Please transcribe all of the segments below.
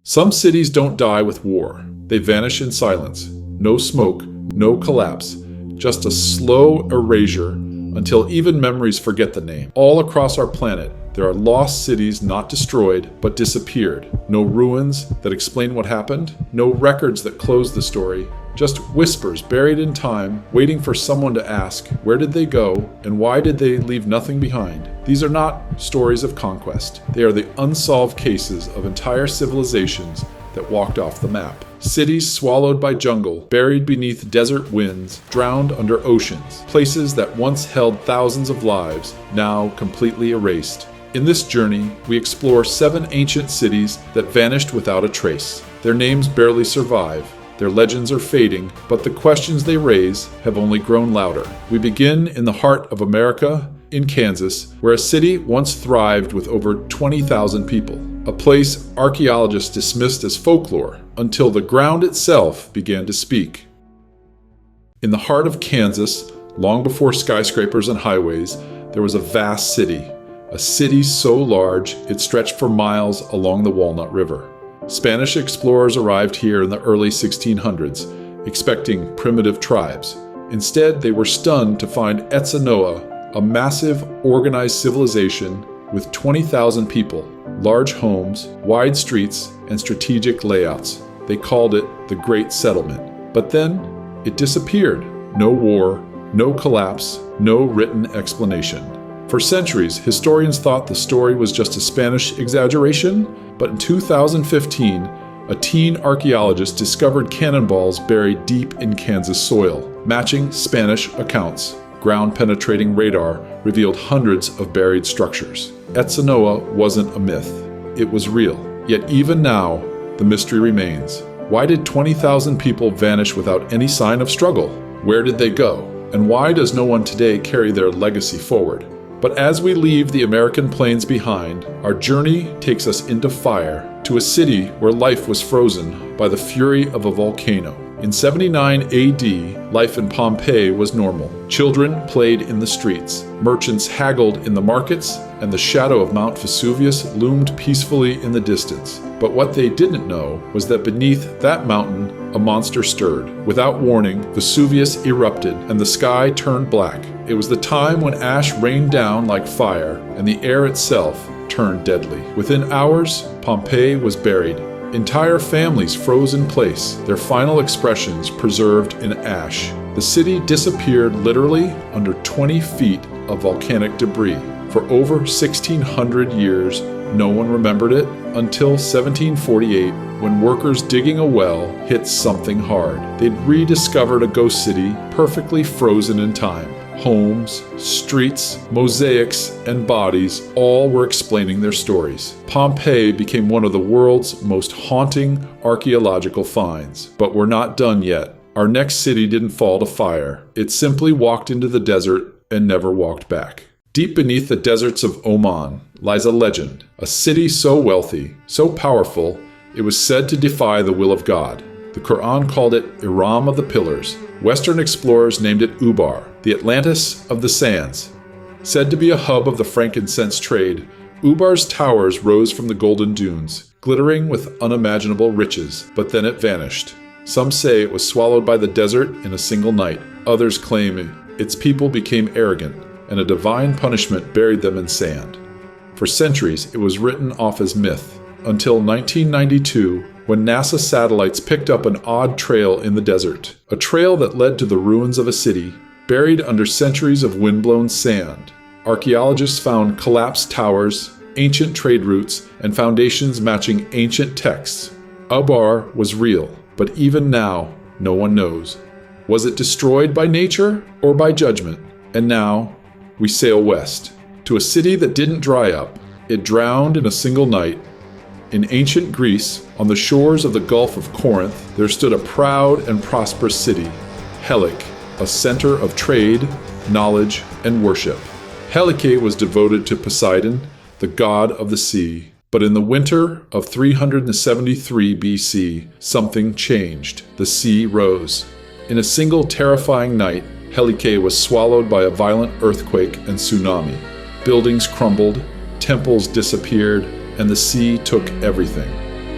Some cities don't die with war. They vanish in silence. No smoke, no collapse, just a slow erasure until even memories forget the name. All across our planet, there are lost cities not destroyed, but disappeared. No ruins that explain what happened, no records that close the story, just whispers buried in time, waiting for someone to ask, where did they go, and why did they leave nothing behind? These are not stories of conquest. They are the unsolved cases of entire civilizations that walked off the map. Cities swallowed by jungle, buried beneath desert winds, drowned under oceans. Places that once held thousands of lives, now completely erased. In this journey, we explore 7 ancient cities that vanished without a trace. Their names barely survive. Their legends are fading, but the questions they raise have only grown louder. We begin in the heart of America, in Kansas, where a city once thrived with over 20,000 people. A place archaeologists dismissed as folklore until the ground itself began to speak. In the heart of Kansas, long before skyscrapers and highways, there was a vast city. A city so large it stretched for miles along the Walnut River. Spanish explorers arrived here in the early 1600s, expecting primitive tribes. Instead, they were stunned to find Etsinoa, a massive, organized civilization with 20,000 people, large homes, wide streets, and strategic layouts. They called it the Great Settlement. But then, it disappeared. No war, no collapse, no written explanation. For centuries, historians thought the story was just a Spanish exaggeration, but in 2015, a teen archaeologist discovered cannonballs buried deep in Kansas soil, matching Spanish accounts. Ground-penetrating radar revealed hundreds of buried structures. Etsinoa wasn't a myth. It was real. Yet even now, the mystery remains. Why did 20,000 people vanish without any sign of struggle? Where did they go? And why does no one today carry their legacy forward? But as we leave the American plains behind, our journey takes us into fire, to a city where life was frozen by the fury of a volcano. In 79 AD, life in Pompeii was normal. Children played in the streets, merchants haggled in the markets, and the shadow of Mount Vesuvius loomed peacefully in the distance. But what they didn't know was that beneath that mountain, a monster stirred. Without warning, Vesuvius erupted, and the sky turned black. It was the time when ash rained down like fire, and the air itself turned deadly. Within hours, Pompeii was buried. Entire families froze in place, their final expressions preserved in ash. The city disappeared literally under 20 feet of volcanic debris. For over 1,600 years, no one remembered it until 1748, when workers digging a well hit something hard. They'd rediscovered a ghost city perfectly frozen in time. Homes, streets, mosaics, and bodies all were explaining their stories. Pompeii became one of the world's most haunting archaeological finds. But we're not done yet. Our next city didn't fall to fire. It simply walked into the desert and never walked back. Deep beneath the deserts of Oman lies a legend, a city so wealthy, so powerful, it was said to defy the will of God. The Quran called it Iram of the Pillars. Western explorers named it Ubar, the Atlantis of the sands. Said to be a hub of the frankincense trade, Ubar's towers rose from the golden dunes, glittering with unimaginable riches, but then it vanished. Some say it was swallowed by the desert in a single night. Others claim its people became arrogant, and a divine punishment buried them in sand. For centuries, it was written off as myth, until 1992, when NASA satellites picked up an odd trail in the desert, a trail that led to the ruins of a city, buried under centuries of windblown sand. Archaeologists found collapsed towers, ancient trade routes, and foundations matching ancient texts. Ubar was real, but even now, no one knows. Was it destroyed by nature or by judgment? And now, we sail west, to a city that didn't dry up. It drowned in a single night. In ancient Greece, on the shores of the Gulf of Corinth, there stood a proud and prosperous city, Helik, a center of trade, knowledge, and worship. Helik was devoted to Poseidon, the god of the sea. But in the winter of 373 BC, something changed. The sea rose. In a single terrifying night, Helik was swallowed by a violent earthquake and tsunami. Buildings crumbled, temples disappeared, and the sea took everything.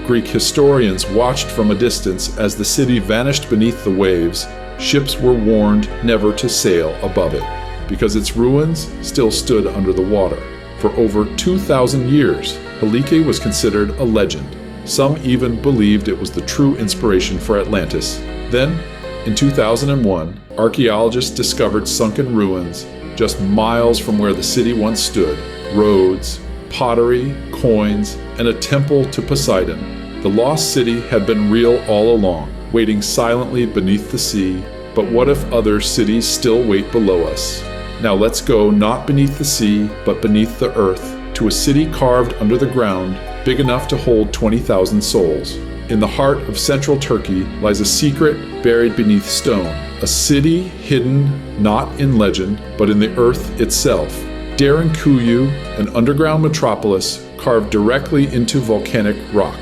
Greek historians watched from a distance as the city vanished beneath the waves. Ships were warned never to sail above it, because its ruins still stood under the water. For over 2,000 years, Helik was considered a legend. Some even believed it was the true inspiration for Atlantis. Then, in 2001, archaeologists discovered sunken ruins just miles from where the city once stood. Roads, pottery, coins, and a temple to Poseidon. The lost city had been real all along, waiting silently beneath the sea. But what if other cities still wait below us? Now let's go not beneath the sea, but beneath the earth, to a city carved under the ground, big enough to hold 20,000 souls. In the heart of central Turkey lies a secret buried beneath stone, a city hidden not in legend, but in the earth itself. Derinkuyu, an underground metropolis carved directly into volcanic rock.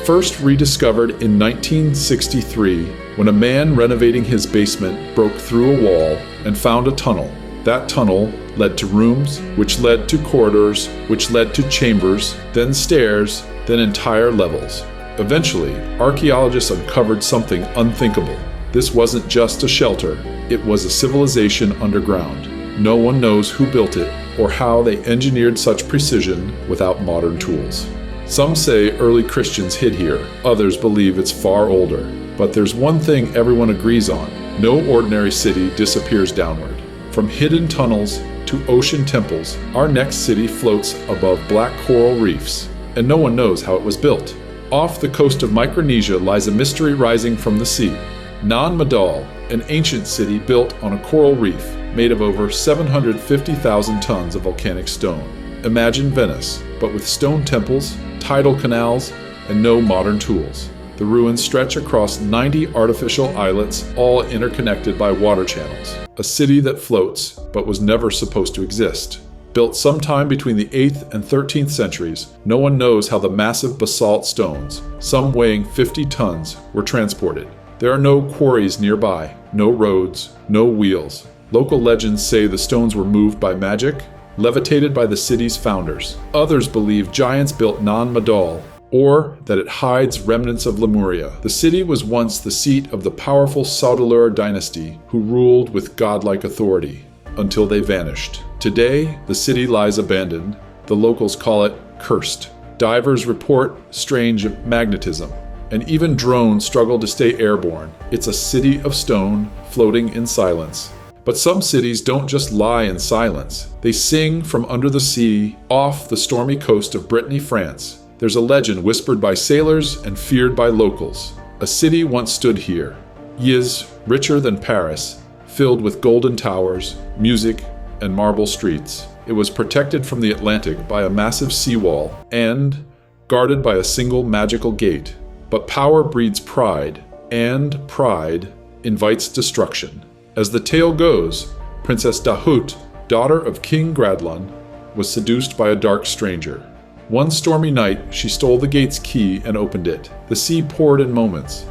First rediscovered in 1963, when a man renovating his basement broke through a wall and found a tunnel. That tunnel led to rooms, which led to corridors, which led to chambers, then stairs, then entire levels. Eventually, archaeologists uncovered something unthinkable. This wasn't just a shelter, it was a civilization underground. No one knows who built it or how they engineered such precision without modern tools. Some say early Christians hid here, others believe it's far older. But there's one thing everyone agrees on: no ordinary city disappears downward. From hidden tunnels to ocean temples, our next city floats above black coral reefs, and no one knows how it was built. Off the coast of Micronesia lies a mystery rising from the sea. Nan Madol, an ancient city built on a coral reef made of over 750,000 tons of volcanic stone. Imagine Venice, but with stone temples, tidal canals, and no modern tools. The ruins stretch across 90 artificial islets, all interconnected by water channels. A city that floats, but was never supposed to exist. Built sometime between the 8th and 13th centuries, no one knows how the massive basalt stones, some weighing 50 tons, were transported. There are no quarries nearby, no roads, no wheels. Local legends say the stones were moved by magic, levitated by the city's founders. Others believe giants built Nan Madol, or that it hides remnants of Lemuria. The city was once the seat of the powerful Saudelur dynasty, who ruled with godlike authority, until they vanished. Today, the city lies abandoned. The locals call it cursed. Divers report strange magnetism, and even drones struggle to stay airborne. It's a city of stone, floating in silence. But some cities don't just lie in silence. They sing from under the sea, off the stormy coast of Brittany, France. There's a legend whispered by sailors and feared by locals. A city once stood here. Yiz, richer than Paris, filled with golden towers, music, and marble streets. It was protected from the Atlantic by a massive seawall and guarded by a single magical gate. But power breeds pride, and pride invites destruction. As the tale goes, Princess Dahut, daughter of King Gradlon, was seduced by a dark stranger. One stormy night, she stole the gate's key and opened it. The sea poured in moments.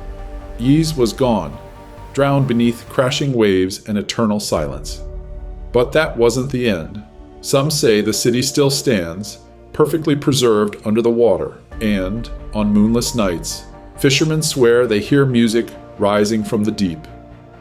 Yiz was gone, drowned beneath crashing waves and eternal silence. But that wasn't the end. Some say the city still stands, perfectly preserved under the water, and, on moonless nights, fishermen swear they hear music rising from the deep.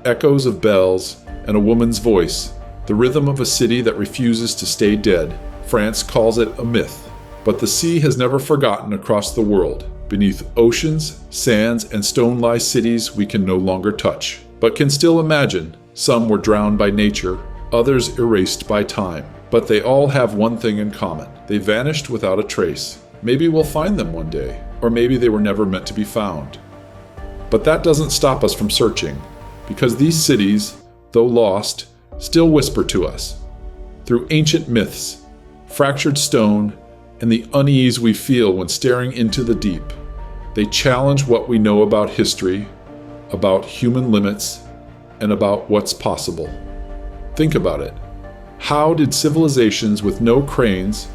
Echoes of bells and a woman's voice, the rhythm of a city that refuses to stay dead. France calls it a myth, but the sea has never forgotten across the world. Beneath oceans, sands, and stone lie cities we can no longer touch, but can still imagine. Some were drowned by nature, others erased by time. But they all have one thing in common. They vanished without a trace. Maybe we'll find them one day, or maybe they were never meant to be found. But that doesn't stop us from searching, because these cities, though lost, still whisper to us. Through ancient myths, fractured stone, and the unease we feel when staring into the deep, they challenge what we know about history, about human limits, and about what's possible. Think about it. How did civilizations with no cranes,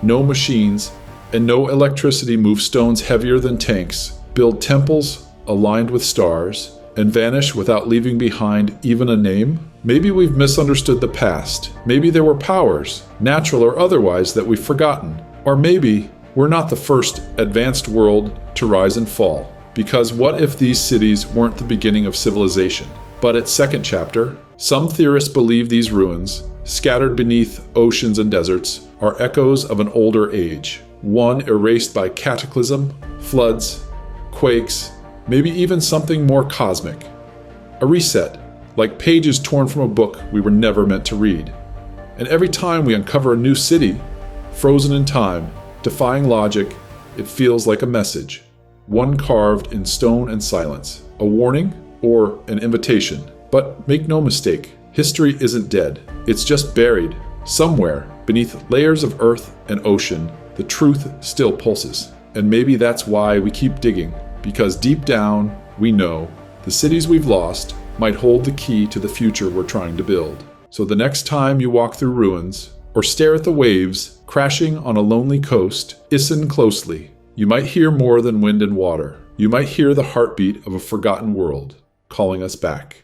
no machines, and no electricity move stones heavier than tanks, build temples aligned with stars, and vanish without leaving behind even a name? Maybe we've misunderstood the past. Maybe there were powers, natural or otherwise, that we've forgotten. Or maybe We're not the first advanced world to rise and fall, because what if these cities weren't the beginning of civilization? But its second chapter, some theorists believe these ruins, scattered beneath oceans and deserts, are echoes of an older age, one erased by cataclysm, floods, quakes, maybe even something more cosmic. A reset, like pages torn from a book we were never meant to read. And every time we uncover a new city, frozen in time, defying logic, it feels like a message, one carved in stone and silence, a warning or an invitation. But make no mistake, history isn't dead. It's just buried. Somewhere, beneath layers of earth and ocean, the truth still pulses. And maybe that's why we keep digging, because deep down, we know the cities we've lost might hold the key to the future we're trying to build. So the next time you walk through ruins, or stare at the waves crashing on a lonely coast, listen closely. You might hear more than wind and water. You might hear the heartbeat of a forgotten world calling us back.